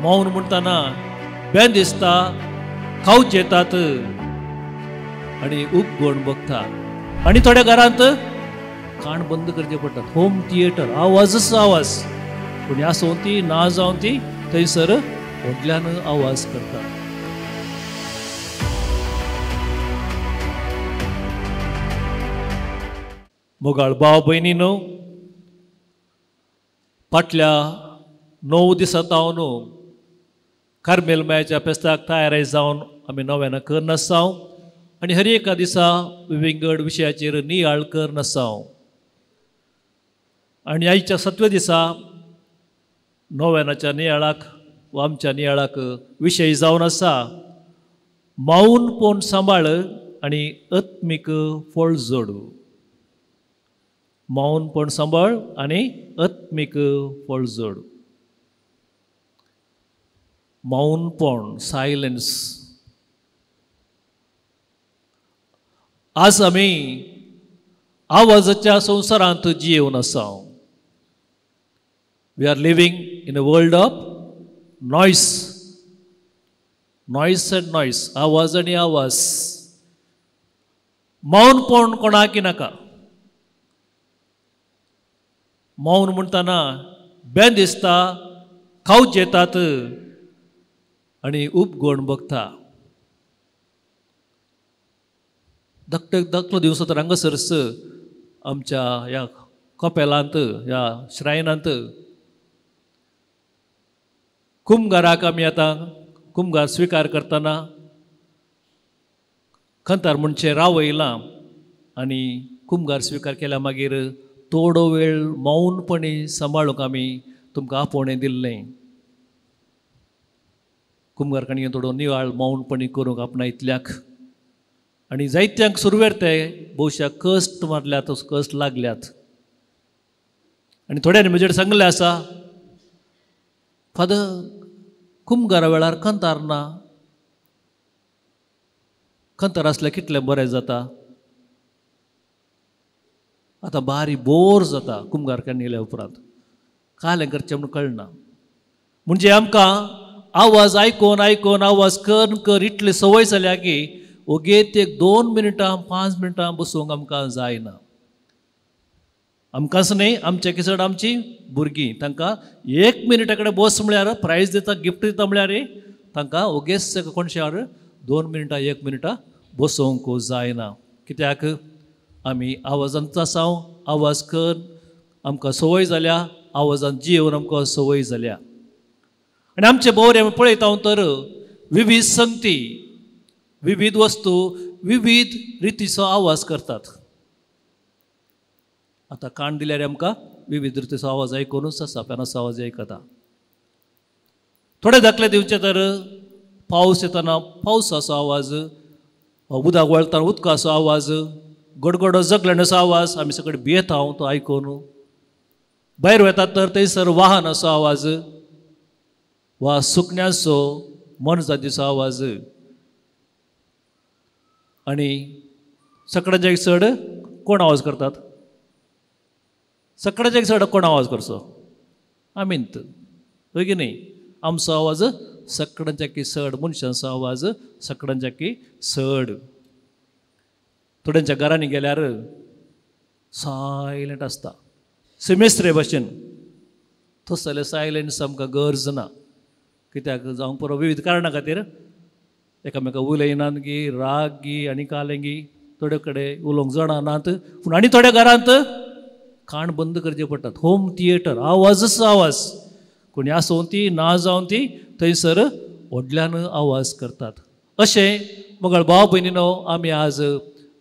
मौन म्हणटाना बेन दिसता, खावच येतात आणि उपगोण बघता. आणि थोड्या घरांत कान बंद करचे पडटात. होम थिएटर, आवाजच आवाज. कोणी आसूं ती ना जावन ती थंयसर व्हडल्यान आवाज करता. मोगाळ भाव भयणीनो, फाटल्या 9 दिसांतावन कार्मेल मायाच्या फेस्ताक तयार जावन आमी नव्यान करन आसाव आनी हर एका दिसा विंगड विशयाचेर नियाळ करन आसाव. आनी आयच्या 7व्या दिसा नव्यानाच्या नियाळाक वा आमच्या नियाळाक विशय जावन आसा मौनपण सांबाळ आनी आत्मीक फळ जोड. मौनपण सांबाळ आनी आत्मीक फळ जोड. मौनपण, सायलेन्स. आज आमी आवाजाच्या संवसारांत जियेवन आसाव. We are living in a world of noise. Noise and noise, आवाज आनी आवाज. मौनपण कोणाक नाका. मौन म्हणटाना बेन दिसता, खावच येतात आणि उपगोण बघता. धाकटो दिवस तर हांगासरस आमच्या ह्या कपेलांत, ह्या श्रायनांत कुंभगाराक आमी आतां कुंभगार स्विकार करतना खंतार म्हणचे रावयलां आनी कुंभगार स्विकार केल्या मागीर थोडो वेळ मौनपणी सांबाळूंक आमी तुमकां आपोवणें दिल्लें. कुंभगार काणयेन थोडो नियाळ मौनपणी करूंक आपणायतल्याक. आनी जायत्यांक सुरवेर ते भोवश्या कश्ट मारल्यात, कश्ट लागल्यात. आनी थोड्यांनी म्हजेर सांगलें आसा, फादर कुंभगारा वेळार खंतार ना. खंतार आसल्यार कितलें बरें जाता. आतां बारी बोर जाता कुंभगार काणयल्या उपरांत. कालें करचें म्हूण कळना. म्हणजे आमकां आवाज आयकोन आयकोन आवाज कर इतली संवय जाल्या की ओगेत एक 2 मिनटां 5 मिनटां बसूंक आमकां जायना. आमकांच न्ही, आमचे किसड आमची भुरगीं, तांकां 1 मिनिटा कडेन बस म्हळ्यार प्रायज दिता, गिफ्ट दिता म्हळ्यार तांकां ओगेच कोणशार 2 मिनटां 1 मिनटां बसोवंक जायना. कित्याक आमी आवाजांत आसाव. आवाज कर आमकां संवय जाल्या, आवाजांत जियेवन आमकां संवय जाल्या. आनी आमचे भोवरे आमी पळयता तर विविध संगती, विविध वस्तू विविध रितीचो आवाज करतात. आतां कान दिल्यार आमकां विविध रितीचो आवाज आयकोनूच आसा. पेनाचो आवाज आयकता. थोडे दाखले दिवचे तर पावस येतना पावसाचो आवाज, उदक वळतना उदकाचो आवाज, गडगडो जगलण्याचो आवाज आमी सगळे भियेता तो आयकोन. भायर वतात तर थंयसर वाहनाचो आवाज वा सुकण्याचो मनजातीचो आवाज. आनी सगळ्यांच्या चड कोण आवाज करतात? सगळ्यांच्या चड कोण आवाज करचो? आमींत. होय की न्ही? आमचो आवाज सगळ्यांच्या चड, मनशांचो आवाज सगळ्यांच्या चड. थोड्यांच्या घरांनी गेल्यार सायलंट आसता, सिमेस्त्रे भशेन. तस जाल्यार सायलंट्स आमकां गरज ना. कित्याक जावंक पुरो विविध कारणां खातीर एकामेका उलयनात गी, राग गी आनी कालें गी, थोडे कडेन उलोवंक जाणानात. पूण आनी थोड्या घरांत कान बंद करचे पडटात. होम थिएटर, आवाजच आवाज. कोणी आसूं ती ना जावन ती थंयसर व्हडल्यान आवाज करतात. अशें मोगाळ भाव भयणीनो, आमी आज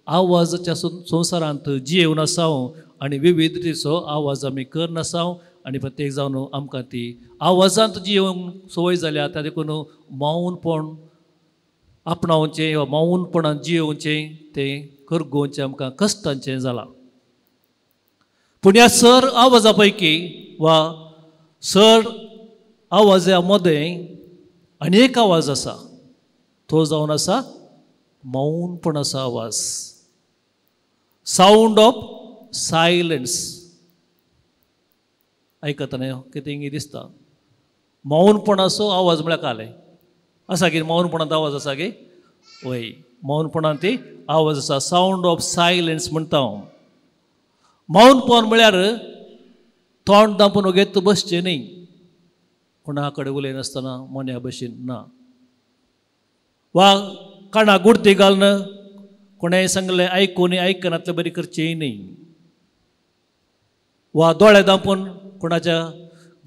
आवाजाच्या संवसारांत जियेवन आसाव आनी विविध रितीचो आवाज आमी करन आसाव. आनी प्रत्येक जावन आमकां ती आवाजांत जियोंक संवय जाल्या. त्या देखून मौनपण आपणावचें वा मौनपणान जियोवचें तें करगोवचें आमकां कश्टांचें जालां. पूण ह्या सर आवाजा पैकी वा सर आवाजा मदें आनी एक आवाज आसा. तो जावन आसा मौनपणाचो आवाज. Sound of silence. आयकतना कितें दिसता. मौनपणाचो आवाज म्हळ्यार काले आसा की मौनपणांत आवाज आसा की वय मौनपणांत ती आवाज आसा सावंड ऑफ सायलन्स म्हणटा हांव. मौनपण म्हळ्यार तोंड दांपून ओगेत बसचें न्ही, कोणा कडेन उलयनासतना मोन्या भशेन ना, वा काना गुडती घालन कोणेंय सांगलें आयकून आयकनातलें बरी करचेंय न्ही, वा दोळे दांपून कोणाच्या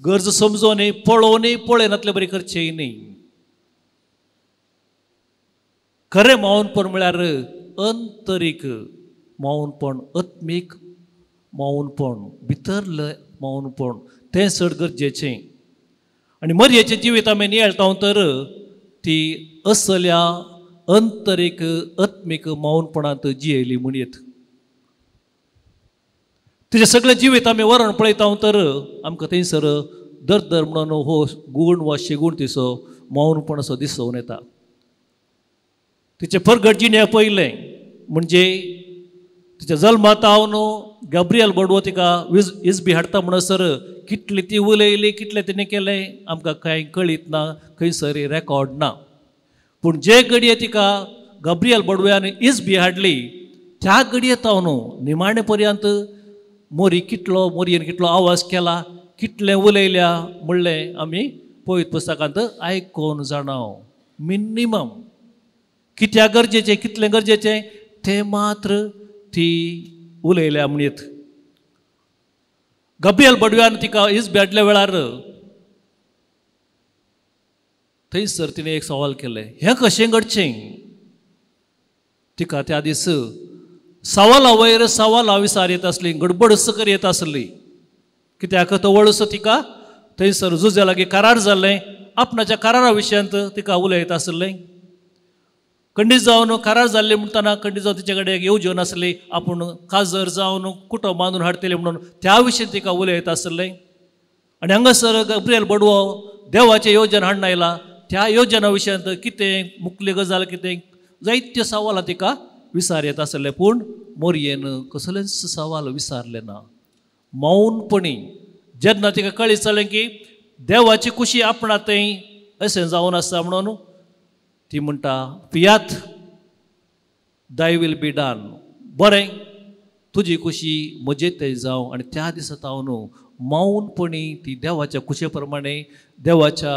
गरज समजोवन पळोवनय पळयनातलें बरी करचेंय न्ही. खरें मौनपण म्हळ्यार अंतरीक मौनपण, आत्मीक मौनपण, भितरलें मौनपण, तें चड गरजेचें. आनी मरयेचें जिवीत आमी नियेळटाव तर ती असल्या अंतरीक आत्मीक मौनपणांत जियेली म्हणयत. तिचें सगळें जिवीत आमी वरण पळयता तर आमकां थंयसर दर म्हणून हो गूण वा शेगूण तिचो मौनपण असो दिसून येता. तिचे परगट जिणे पयलें म्हणजे तिच्या जल्मांत हांव गब्रियल बडवो तिका इजबी हाडटा म्हणसर कितली ती उलयली, कितलें तिणें केलें आमकां कांय कळीत ना, खंयसर रेकॉर्ड ना. पूण जे घडये तिका गब्रियल बडव्यान इजबी हाडली त्या घडयेत हांव निमाणे पर्यंत मोरयेन कितलो आवाज केला, कितलें उलयल्या म्हणलें आमी पळयत पुस्तकांत आयकोन जाणाव. मिनिमम कित्याक गरजेचें, कितलें गरजेचें तें मात्र ती उलयल्या म्हणयत. गब्रियल बडव्यान तिका इजबी हाडल्या वेळार थंयसर तिणें एक सवाल केलें, हें कशें घडचें. तिका त्या दीस सवाला वयर सवालां विचार येत आसली, गडबड सकल येत आसली. कित्याक तो वळस तिका थंयसर जुजे लागीं करार जाल्लें, आपणाच्या करारा विशयांत तिका उलयत आसलें. खंडीत जावन करार जाल्ले म्हणटना खंडीत जावन तिचे कडेन येवज्यो नासली, आपूण काजर जावन कुटो बांदून हाडटले म्हणून त्या विशयी तिका उलयत आसलें. आनी हांगासर गब्रियल बडवो देवाचें येवजन हाडून आयला, त्या येवजना विशयांत कितें मुखली गजाल कितें जायत्यो सवालां तिका विचार येत आसले. पूण मोरयेन कसलेच सवाल विचारले ना. मौनपणी जेन्ना तिका कळीत जालें की देवाची खुशी आपणातय अशें जावन आसा म्हणून ती म्हणटा, पियात दाय वील बी डन, बरें तुजी खुशी म्हजेतय जावं. आनी त्या दिसांत हांव मौनपणी ती देवाच्या खुशे प्रमाणे, देवाच्या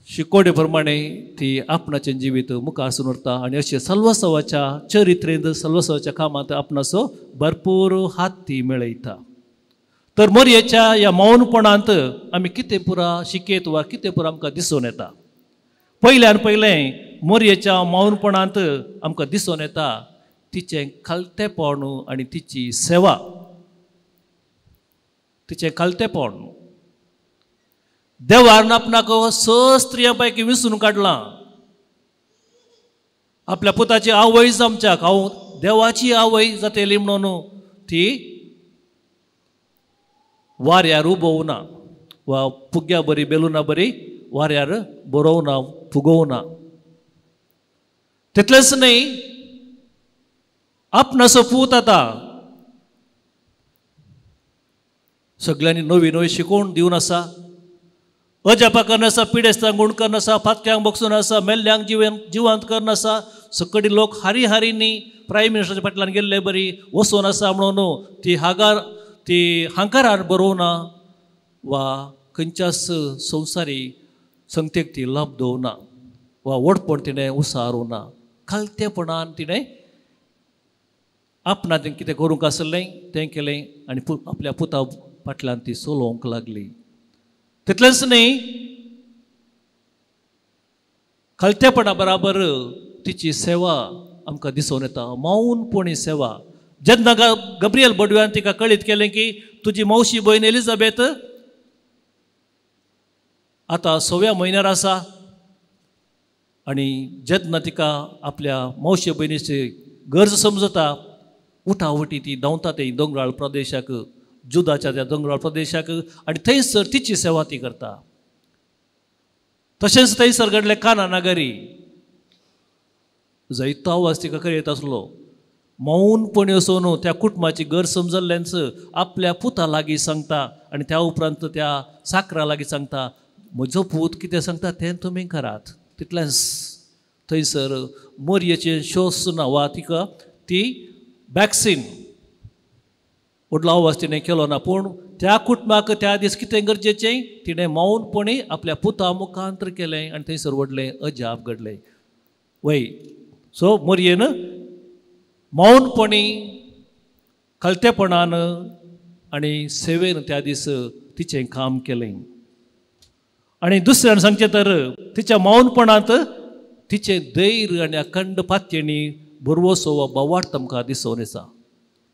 शिकोडे प्रमाणे ती आपणाचें जिवीत मुखार व्हरता. आनी अशें सल्वसवाच्या चरित्रेंत, सल्वसवाच्या कामांत आपणाचो भरपूर हात ती मेळयता. तर मोरयेच्या ह्या मौनपणांत आमी कितें पुरा शिकयत वा कितें पुरा आमकां दिसून येता. पयल्यान पयलें मोरयेच्या मौनपणांत आमकां दिसून येता तिचें खालतेपण आनी तिची सेवा. तिचें खालतेपण. देवान आपणाक स स्त्रियां पैकी विंचून काडलां. आपल्या पुताची आवय जमच्याक हांव देवाची आवय जातली म्हणून ती वाऱ्यार उबोवना वा फुग्या बरी बेलुना बरी वाऱ्यार बरोवना, फुगोवना. तितलेंच न्ही, आपणाचो पूत आतां सगळ्यांनी नवी नवी शिकोवण दिवन आसा. अजापा करन आसा, पिडेस्तांक गुण करन आसा, फातक्यांक बगसून आसा, मेल्ल्यांक जिवंत करन आसा. सकडी लोक हारी हारींनी प्रायम मिनिस्टराच्या फाटल्यान गेल्ले बरी वचून आसा म्हणून ती हांकारार बरोवना वा खंयच्याच संवसारी संगतेक ती लाभ दवना वा वडपण तिणें उसारूना. खालतेपणान तिणें आपणान कितें करूंक आसलें तें केलें आनी आपल्या पुता फाटल्यान ती चलोवंक लागली. तितलेंच न्ही, खालतेपणा बराबर तिची सेवा आमकां दिसून येता. मौनपणी सेवा. जेन्ना गब्रियल बडव्यान तिका कळीत केलें की तुजी मावशी भयण एलिझाबेथ आतां 6व्या म्हयन्यार आसा आनी जेन्ना तिका आपल्या मावशे भयणीची गरज समजता, उठावटी ती धांवता ते दोंगराळ प्रदेशाक, जुदाच्या त्या दोंगराळ प्रदेशाक, आनी थंयसर तिची सेवा ती करता. तशेंच थंयसर घडलें काना नगरी. जायतो आवाज तिका कळयत आसलो. मौनपणी वचून त्या कुटुंबाची गैरसमजल्ल्यांचं आपल्या पुता लागीं सांगता आनी त्या उपरांत त्या साकरा लागीं सांगता म्हजो पूत कितें सांगता तें तुमी करात. तितलेंच थंयसर मोरयेचें शोस ना वा तिका ती वॅक्सीन व्हडलो आवाज तिणें केलो ना, पूण त्या कुटुंबाक त्या दीस कितें गरजेचें तिणें मौनपणी आपल्या पुता मुखांतर केलें आनी थंयसर व्हडलें अजाप घडलें. वय सो मोरयेन मौनपणी कलतेपणान आनी सेवेन त्या दीस तिचें काम केलें. आनी दुसऱ्यान सांगचें तर तिच्या मौनपणांत तिचें धैर्य आनी अखंड पातयेणी बरवसो वा बोवाड आमकां दिसून येता.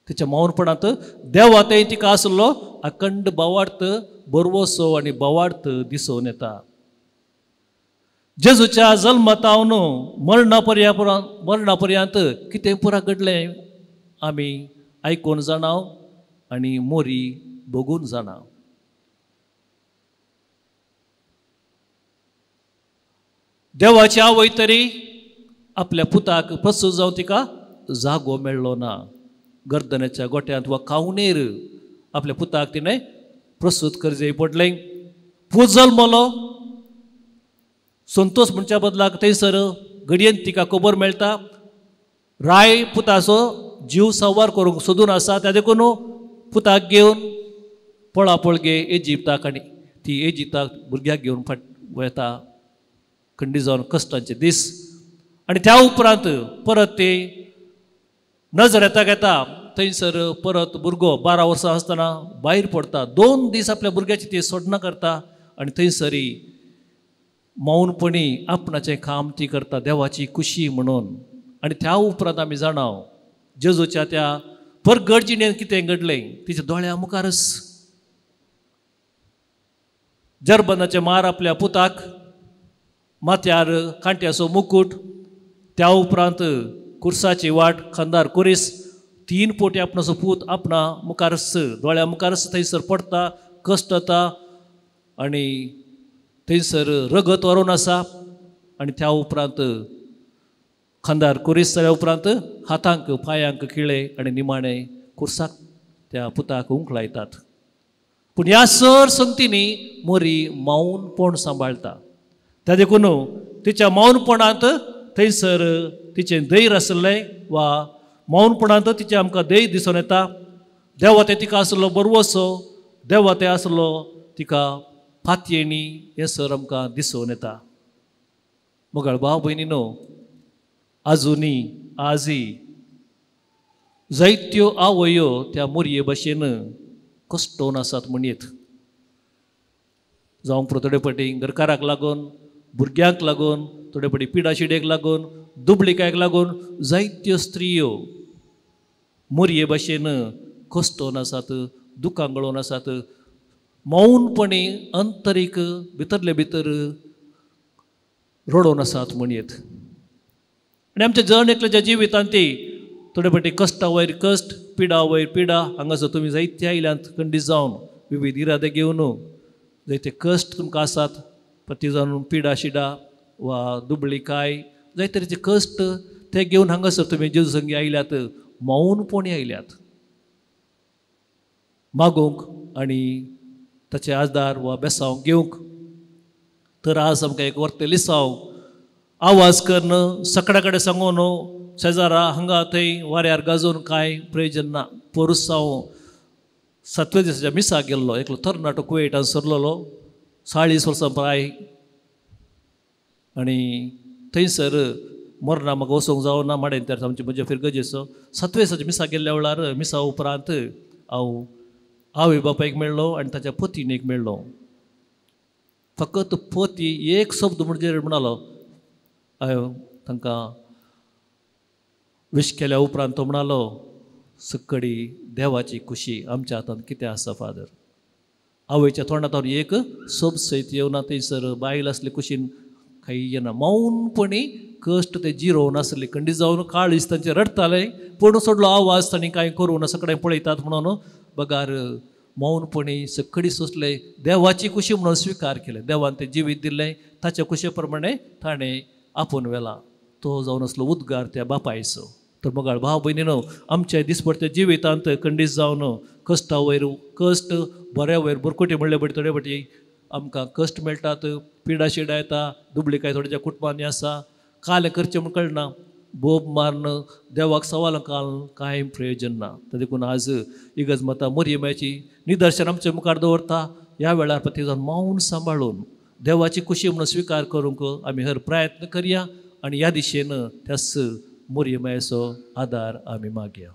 तिच्या मौनपणांत देवातय तिका आसलो अखंड बोवार्थ बरवसो आनी बोवार्थ दिसून येता. जेजूच्या जल्मतावन मरणा पर्यंत कितें पुरा घडलें आमी आयकून जाणाव आनी मोरी बघून जाणाव. देवाची आवय तरी आपल्या पुताक प्रसूत जावन तिका जागो मेळ्ळो ना. गर्दनाच्या गोट्यांत वा कावणेर आपल्या पुताक तिणें प्रसूत करचें पडलें. पूत जल्मलो संतोष म्हणच्या बदलाक थंयसर घडयेन तिका खबर मेळटा राय पुताचो जीव संवार करूंक सोदून आसा. त्या देखून पुताक घेवन पळापळ गे इजिप्ताक आनी ती इजिप्ताक भुरग्याक घेवन वता खंडी जावन कश्टांचे दीस. आनी त्या उपरांत परत ते नजरेताक येता. थंयसर परत भुरगो 12 वर्सां आसतना भायर पडटा. 2 दीस आपल्या भुरग्याची ती सोडना करता आनी थंयसरी मौनपणी आपणाचें काम ती करता देवाची खुशी म्हणून. आनी त्या उपरांत आमी जाणाव जेजूच्या त्या परगट जिणेंत कितें घडलें तिच्या दोळ्या मुखारच. जरबनाचे मार आपल्या पुताक माथ्यार कांट्याचो मुकूट, त्या उपरांत कुर्साची वाट खांदार कुरीस, 3 पोटी आपणाचो पूत आपणा मुखारच दोळ्या मुखारच थंयसर पडटा, कश्ट जाता आनी थंयसर रगत व्हरून आसा. आनी त्या उपरांत खांदार कुरीस जाल्या उपरांत हातांक पांयांक खिळे आनी निमाणें कुर्साक त्या पुताक उंकलायतात. पूण ह्या सर संगतींनी मोरी मौनपण सांबाळटा. त्या देखून तिच्या मौनपणांत थंयसर तिचें धैर्य आसलें वा मौनपणांत तिचें आमकां धैर्य दिसून येता. देवा ते तिका आसलो बरवसो, देवा ते आसलो तिका फातयेणी, हें सर आमकां दिसून येता. मोगाळ भाव भयणीनो, आजुनी आजी जायत्यो आवयो त्या मोरये भाशेन कश्टोवन आसात म्हणयेत. जावं थोडे फावटी घरकाराक लागून, भुरग्यांक लागून, थोडे फावटी पिडाशिडेक लागून, दुबळिकायक लागून जायत्यो स्त्रियो मोरये भाशेन कश्टोवन आसात, दुखां गळोवन आसात. मौनपणी अंतरीक भितरले भितर रडोवन आसात म्हणयेत. आनी आमच्या जण एकल्याच्या जिवितांत ती थोडे फावटी कश्टा वयर कश्ट, पिडा वयर पिडा, हांगासर तुमी जायते आयल्यांत खंडीत जावन विविध इरादे घेवन जायते कश्ट तुमकां आसात. पती जावन पिडा शिडा वा दुबळीकाय जायते तरेचे कश्ट ते घेवन हांगासर तुमी जेजू संगी आयल्यात, मौनपणी आयल्यात मागूंक आनी ताचे आदार वा बेसांव घेवंक. तर आज आमकां एक वर्ते लिसांव आवाज करून सकडा कडेन सांगून शेजारा हांगा थंय वाऱ्यार गाजोवन कांय प्रयोजन ना. पोरूस हांव 7व्या दिसाच्या मिसाक गेल्लो, एकलो तरणाटो कुवेटान सरलेलो 40 वर्सां प्राय. आनी थंयसर मरणा म्हाका वचोंक जावना माडेन तर आमचे म्हजे फिरगजेचो 7व्या दिसाच्या मिसाक गेल्ल्या वेळार मिसा उपरांत हांव आवय बापायक मेळ्ळो आनी ताच्या पतीन मेळ्ळो. फकत पती एक शब्द म्हणजे म्हणलो, हांवें तांकां विश केल्या उपरांत तो म्हणलो, सकडी देवाची खुशी आमच्या हातांत कितें आसा फादर. आवयच्या तोंडांत एक शब्द सयत येवना. थंयसर बायल आसले कुशीन काही येना. मौनपणी कश्ट ते जिरोवन आसले, खंडीत जावन काळ दीस तांचे रडताले, पूण सोडलो आवाज तांणी कांय करून सगळें पळयतात म्हणून बगार मौनपणी सकडी सोंसले. देवाची खुशी म्हणून स्विकार केले. देवान तें जिवीत दिलें, ताच्या खुशे प्रमाणे ताणें आपूण वेला. तो जावन आसलो उद्गार त्या बापायचो. तर मग भाव भयणीनो आमच्या दिसपडते जिवितांत खंडीत जावन कश्टा वयर कश्ट बऱ्या वयर बरकोटी म्हणले बट थोडे फाटी आमकां कश्ट मेळटात पिडा शिडा येता दुबळीकाय थोड्याच्या कुटुंबांनी आसा कालें करचें म्हण कळना बोब मारणं देवाक सवाल घालून कांय प्रयोजन ना ताका देखून आज इगज मतां मोरयेमाची निदर्शन आमच्या मुखार दवरता ह्या वेळार तिजो मौन सांबाळून देवाची खुशी म्हणून स्विकार करूंक आमी हर प्रयत्न करया आनी ह्या दिशेन त्याच मोरयेमायेचो आदार आमी मागया.